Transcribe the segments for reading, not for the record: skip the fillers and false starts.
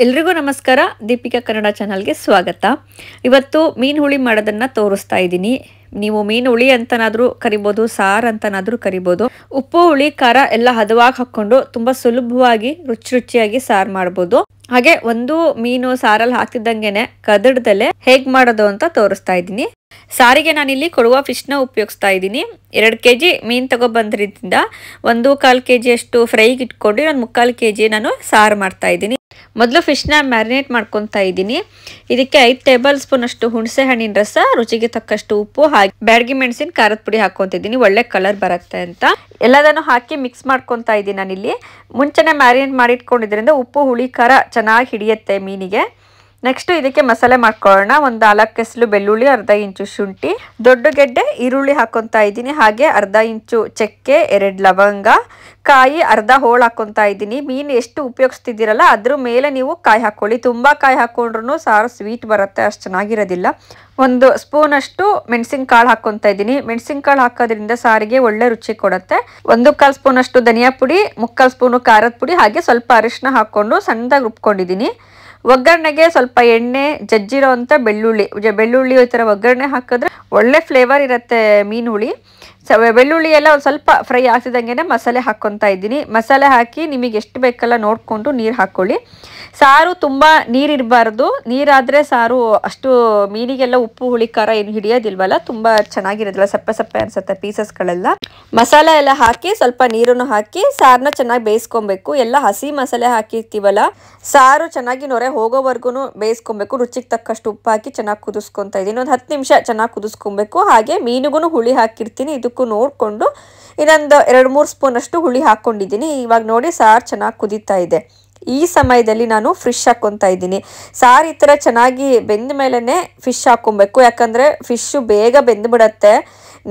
ಎಲ್ರಿಗೂ ನಮಸ್ಕಾರ. ದೀಪಿಕಾ ಕನ್ನಡ ಚಾನಲ್ಗೆ ಸ್ವಾಗತ. ಇವತ್ತು ಮೀನು ಹುಳಿ ಮಾಡೋದನ್ನ ತೋರಿಸ್ತಾ ಇದ್ದೀನಿ. ನೀವು ಮೀನು ಹುಳಿ ಅಂತನಾದರೂ ಕರಿಬೋದು, ಸಾರು ಅಂತನಾದರೂ ಕರಿಬೋದು. ಉಪ್ಪು ಹುಳಿ ಖಾರ ಎಲ್ಲ ಹದವಾಗಿ ಹಾಕ್ಕೊಂಡು ತುಂಬ ಸುಲಭವಾಗಿ ರುಚಿಯಾಗಿ ಸಾರು ಮಾಡ್ಬೋದು. ಹಾಗೆ ಒಂದು ಮೀನು ಸಾರಲ್ಲಿ ಹಾಕ್ತಿದ್ದಂಗೆನೆ ಕದಡ್ದಲೆ ಹೇಗೆ ಮಾಡೋದು ಅಂತ ತೋರಿಸ್ತಾ ಇದ್ದೀನಿ. ಸಾರಿಗೆ ನಾನಿಲ್ಲಿ ಕೊಡುವ ಫಿಶ್ನ ಉಪಯೋಗಿಸ್ತಾ ಇದ್ದೀನಿ. 2 kg ಮೀನು ತಗೊಬಂದ್ರಿಂದ 1/4 kg ಅಷ್ಟು ಫ್ರೈಗೆ ಇಟ್ಕೊಂಡು ನಾನು 3/4 kg ನಾನು ಸಾರು ಮಾಡ್ತಾ ಇದ್ದೀನಿ. ಮೊದಲು ಫಿಶ್ನ ಮ್ಯಾರಿನೇಟ್ ಮಾಡ್ಕೊತಾ ಇದ್ದೀನಿ. ಇದಕ್ಕೆ 5 ಟೇಬಲ್ ಸ್ಪೂನ್ ಅಷ್ಟು ಹುಣಸೆ ಹಣ್ಣಿನ ರಸ, ರುಚಿಗೆ ತಕ್ಕಷ್ಟು ಉಪ್ಪು, ಹಾಗೆ ಬ್ಯಾಡಗಿ ಮೆಣಸಿನ ಖಾರದ ಪುಡಿ ಹಾಕೊತಿದ್ದೀನಿ, ಒಳ್ಳೆ ಕಲರ್ ಬರುತ್ತೆ ಅಂತ. ಎಲ್ಲದನ್ನು ಹಾಕಿ ಮಿಕ್ಸ್ ಮಾಡ್ಕೊತಾ ಇದ್ದೀನಿ. ನಾನಿಲ್ಲಿ ಮುಂಚೆನೆ ಮ್ಯಾರಿನೇಟ್ ಮಾಡಿ ಇಟ್ಕೊಂಡಿದ್ರಿಂದ ಉಪ್ಪು ಹುಳಿ ಖಾರ ಚೆನ್ನಾಗಿ ಹಿಡಿಯುತ್ತೆ ಮೀನಿಗೆ. ನೆಕ್ಸ್ಟ್ ಇದಕ್ಕೆ ಮಸಾಲೆ ಮಾಡ್ಕೊಳ್ಳೋಣ. ಒಂದು 4 ಎಸಳು ಬೆಳ್ಳುಳ್ಳಿ, ಅರ್ಧ ಇಂಚು ಶುಂಠಿ, ದೊಡ್ಡ ಗೆಡ್ಡೆ ಈರುಳ್ಳಿ ಹಾಕೊತಾ ಇದ್ದೀನಿ. ಹಾಗೆ ಅರ್ಧ ಇಂಚು ಚಕ್ಕೆ, 2 ಲವಂಗ, ಕಾಯಿ ಅರ್ಧ ಹೋಳು ಹಾಕೊತಾ ಇದ್ದೀನಿ. ಮೀನು ಎಷ್ಟು ಉಪಯೋಗಿಸ್ತಿದ್ದೀರಲ್ಲ ಅದ್ರ ಮೇಲೆ ನೀವು ಕಾಯಿ ಹಾಕೊಳ್ಳಿ. ತುಂಬ ಕಾಯಿ ಹಾಕೊಂಡ್ರು ಸಾರು ಸ್ವೀಟ್ ಬರುತ್ತೆ, ಅಷ್ಟು ಚೆನ್ನಾಗಿರೋದಿಲ್ಲ. 1 ಸ್ಪೂನ್ ಅಷ್ಟು ಮೆಣಸಿನ ಕಾಳು ಹಾಕೊತಾ ಇದ್ದೀನಿ. ಮೆಣಸಿನ ಕಾಳು ಹಾಕೋದ್ರಿಂದ ಸಾರಿಗೆ ಒಳ್ಳೆ ರುಚಿ ಕೊಡುತ್ತೆ. 1/4 ಸ್ಪೂನ್ ಅಷ್ಟು ಧನಿಯಾ ಪುಡಿ, 3/4 ಸ್ಪೂನು ಖಾರದ ಪುಡಿ, ಹಾಗೆ ಸ್ವಲ್ಪ ಅರಿಶಿನ ಹಾಕೊಂಡು ಸಣ್ಣದಾಗಿ ರುಬ್ಕೊಂಡಿದ್ದೀನಿ. ಒಗ್ಗರಣೆಗೆ ಸ್ವಲ್ಪ ಎಣ್ಣೆ, ಜಜ್ಜಿರೋ ಅಂತ ಬೆಳ್ಳುಳ್ಳಿ ಈ ಥರ ಒಗ್ಗರಣೆ ಹಾಕಿದ್ರೆ ಒಳ್ಳೆ ಫ್ಲೇವರ್ ಇರುತ್ತೆ ಮೀನು ಹುಳಿ. ಬೆಳ್ಳುಳ್ಳಿ ಎಲ್ಲ ಒಂದು ಸ್ವಲ್ಪ ಫ್ರೈ ಆಗ್ತಿದ್ದಂಗೆ ಮಸಾಲೆ ಹಾಕ್ಕೊತಾ ಇದ್ದೀನಿ. ಮಸಾಲೆ ಹಾಕಿ ನಿಮಗೆ ಎಷ್ಟು ಬೇಕಲ್ಲ ನೋಡಿಕೊಂಡು ನೀರು ಹಾಕ್ಕೊಳ್ಳಿ. ಸಾರು ತುಂಬ ನೀರಿರಬಾರ್ದು. ನೀರಾದರೆ ಸಾರು ಅಷ್ಟು ಮೀನಿಗೆಲ್ಲ ಉಪ್ಪು ಹುಳಿ ಖಾರ ಏನು ಹಿಡಿಯೋದಿಲ್ವಲ್ಲ, ತುಂಬ ಚೆನ್ನಾಗಿರೋದಿಲ್ಲ, ಸಪ್ಪೆ ಅನಿಸುತ್ತೆ ಪೀಸಸ್ಗಳೆಲ್ಲ. ಮಸಾಲೆ ಎಲ್ಲ ಹಾಕಿ ಸ್ವಲ್ಪ ನೀರನ್ನು ಹಾಕಿ ಸಾರನ್ನ ಚೆನ್ನಾಗಿ ಬೇಯಿಸ್ಕೊಬೇಕು. ಎಲ್ಲ ಹಸಿ ಮಸಾಲೆ ಹಾಕಿರ್ತೀವಲ್ಲ, ಸಾರು ಚೆನ್ನಾಗಿ ನೊರೆ ಹೋಗೋವರೆಗೂ ಬೇಯಿಸ್ಕೊಬೇಕು. ರುಚಿಗೆ ತಕ್ಕಷ್ಟು ಉಪ್ಪು ಹಾಕಿ ಚೆನ್ನಾಗಿ ಕುದಿಸ್ಕೊತಾ ಇದ್ದೀನಿ. ಒಂದು 10 ನಿಮಿಷ ಚೆನ್ನಾಗಿ ಕುದಿಸ್ಕೊಬೇಕು. ಹಾಗೆ ಮೀನಿಗೂ ಹುಳಿ ಹಾಕಿರ್ತೀನಿ. ಇದಕ್ಕೂ ನೋಡಿಕೊಂಡು ಇನ್ನೊಂದು 2-3 ಸ್ಪೂನ್ ಅಷ್ಟು ಹುಳಿ ಹಾಕ್ಕೊಂಡಿದ್ದೀನಿ. ಇವಾಗ ನೋಡಿ ಸಾರು ಚೆನ್ನಾಗಿ ಕುದೀತಾ ಇದೆ. ಈ ಸಮಯದಲ್ಲಿ ನಾನು ಫಿಶ್ ಹಾಕ್ಕೊತಾ ಇದ್ದೀನಿ. ಸಾರು ಈ ಥರ ಚೆನ್ನಾಗಿ ಬೆಂದ ಮೇಲೇ ಫಿಶ್ ಹಾಕ್ಕೊಬೇಕು, ಯಾಕಂದರೆ ಫಿಶ್ಶು ಬೇಗ ಬೆಂದುಬಿಡತ್ತೆ.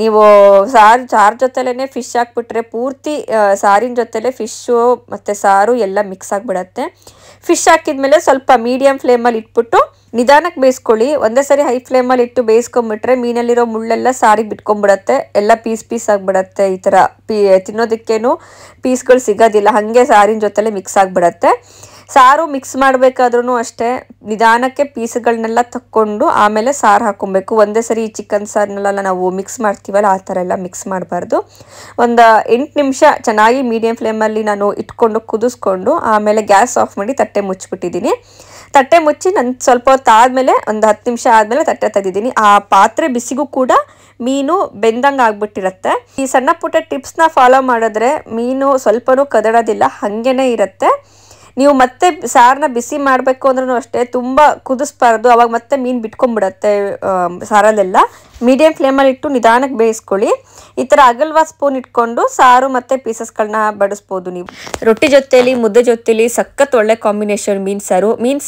ನೀವು ಸಾರು ಜೊತೆಲೇ ಫಿಶ್ ಹಾಕ್ಬಿಟ್ರೆ ಪೂರ್ತಿ ಸಾರಿನ ಜೊತೆಲೇ ಫಿಶ್ಶು ಮತ್ತು ಸಾರು ಎಲ್ಲ ಮಿಕ್ಸ್ ಆಗಿಬಿಡತ್ತೆ. ಫಿಶ್ ಹಾಕಿದ್ಮೇಲೆ ಸ್ವಲ್ಪ ಮೀಡಿಯಮ್ ಫ್ಲೇಮಲ್ಲಿ ಇಟ್ಬಿಟ್ಟು ನಿಧಾನಕ್ಕೆ ಬೇಯಿಸ್ಕೊಳ್ಳಿ. ಒಂದೇ ಸರಿ ಹೈ ಫ್ಲೇಮಲ್ಲಿ ಇಟ್ಟು ಬೇಯಿಸ್ಕೊಂಬಿಟ್ರೆ ಮೀನಲ್ಲಿರೋ ಮುಳ್ಳೆಲ್ಲ ಸಾರಿಗೆ ಬಿಟ್ಕೊಂಡ್ಬಿಡತ್ತೆ, ಎಲ್ಲ ಪೀಸ್ ಆಗಿಬಿಡತ್ತೆ. ಈ ಥರ ತಿನ್ನೋದಕ್ಕೇನು ಪೀಸ್ಗಳು ಸಿಗೋದಿಲ್ಲ, ಹಾಗೆ ಸಾರಿನ ಜೊತೆಲೇ ಮಿಕ್ಸ್ ಆಗಿಬಿಡತ್ತೆ. ಸಾರು ಮಿಕ್ಸ್ ಮಾಡಬೇಕಾದ್ರೂ ಅಷ್ಟೇ ನಿಧಾನಕ್ಕೆ ಪೀಸ್ಗಳನ್ನೆಲ್ಲ ತಕ್ಕೊಂಡು ಆಮೇಲೆ ಸಾರು ಹಾಕ್ಕೊಬೇಕು. ಒಂದೇ ಸರಿ ಚಿಕನ್ ಸಾರನ್ನೆಲ್ಲ ನಾವು ಮಿಕ್ಸ್ ಮಾಡ್ತೀವಲ್ಲ ಆ ಥರ ಎಲ್ಲ ಮಿಕ್ಸ್ ಮಾಡಬಾರ್ದು. ಒಂದು 8 ನಿಮಿಷ ಚೆನ್ನಾಗಿ ಮೀಡಿಯಮ್ ಫ್ಲೇಮಲ್ಲಿ ನಾನು ಇಟ್ಕೊಂಡು ಕುದಿಸ್ಕೊಂಡು ಆಮೇಲೆ ಗ್ಯಾಸ್ ಆಫ್ ಮಾಡಿ ತಟ್ಟೆ ಮುಚ್ಚಿಬಿಟ್ಟಿದ್ದೀನಿ. ತಟ್ಟೆ ಮುಚ್ಚಿ ನಾನು ಸ್ವಲ್ಪ ಹೊತ್ತು ಆದಮೇಲೆ ಒಂದು 10 ನಿಮಿಷ ಆದಮೇಲೆ ತಟ್ಟೆ ತೆಗೆದಿದ್ದೀನಿ. ಆ ಪಾತ್ರೆ ಬಿಸಿಗೂ ಕೂಡ ಮೀನು ಬೆಂದಂಗೆ ಆಗ್ಬಿಟ್ಟಿರುತ್ತೆ. ಈ ಸಣ್ಣ ಪುಟ್ಟ ಟಿಪ್ಸ್ನ ಫಾಲೋ ಮಾಡಿದ್ರೆ ಮೀನು ಸ್ವಲ್ಪನೂ ಕದಡೋದಿಲ್ಲ, ಹಾಗೇನೇ ಇರುತ್ತೆ. ನೀವು ಮತ್ತೆ ಸಾರನ್ನ ಬಿಸಿ ಮಾಡಬೇಕು ಅಂದ್ರೂ ಅಷ್ಟೇ ತುಂಬ ಕುದಿಸ್ಬಾರ್ದು, ಅವಾಗ ಮತ್ತೆ ಮೀನು ಬಿಟ್ಕೊಂಡ್ಬಿಡತ್ತೆ ಸಾರಲ್ಲೆಲ್ಲ. ಮೀಡಿಯಮ್ ಫ್ಲೇಮಲ್ಲಿ ಇಟ್ಟು ನಿಧಾನಕ್ಕೆ ಬೇಯಿಸ್ಕೊಳ್ಳಿ. ಈ ಥರ ಅಗಲ್ವಾ ಸ್ಪೂನ್ ಇಟ್ಕೊಂಡು ಸಾರು ಮತ್ತು ಪೀಸಸ್ಗಳನ್ನ ಬಡಿಸ್ಬೋದು. ನೀವು ರೊಟ್ಟಿ ಜೊತೆಲಿ ಮುದ್ದೆ ಜೊತೆಲಿ ಸಖತ್ ಒಳ್ಳೆ ಕಾಂಬಿನೇಷನ್ ಮೀನು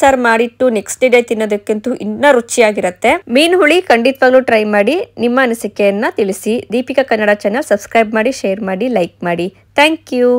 ಸಾರು ಮಾಡಿಟ್ಟು ನೆಕ್ಸ್ಟ್ ಡೇ ತಿನ್ನೋದಕ್ಕಂತೂ ಇನ್ನೂ ರುಚಿಯಾಗಿರುತ್ತೆ. ಮೀನು ಹುಳಿ ಖಂಡಿತವಾಗ್ಲೂ ಟ್ರೈ ಮಾಡಿ. ನಿಮ್ಮ ಅನಿಸಿಕೆಯನ್ನು ತಿಳಿಸಿ. ದೀಪಿಕಾ ಕನ್ನಡ ಚಾನಲ್ ಸಬ್ಸ್ಕ್ರೈಬ್ ಮಾಡಿ, ಶೇರ್ ಮಾಡಿ, ಲೈಕ್ ಮಾಡಿ. Thank you.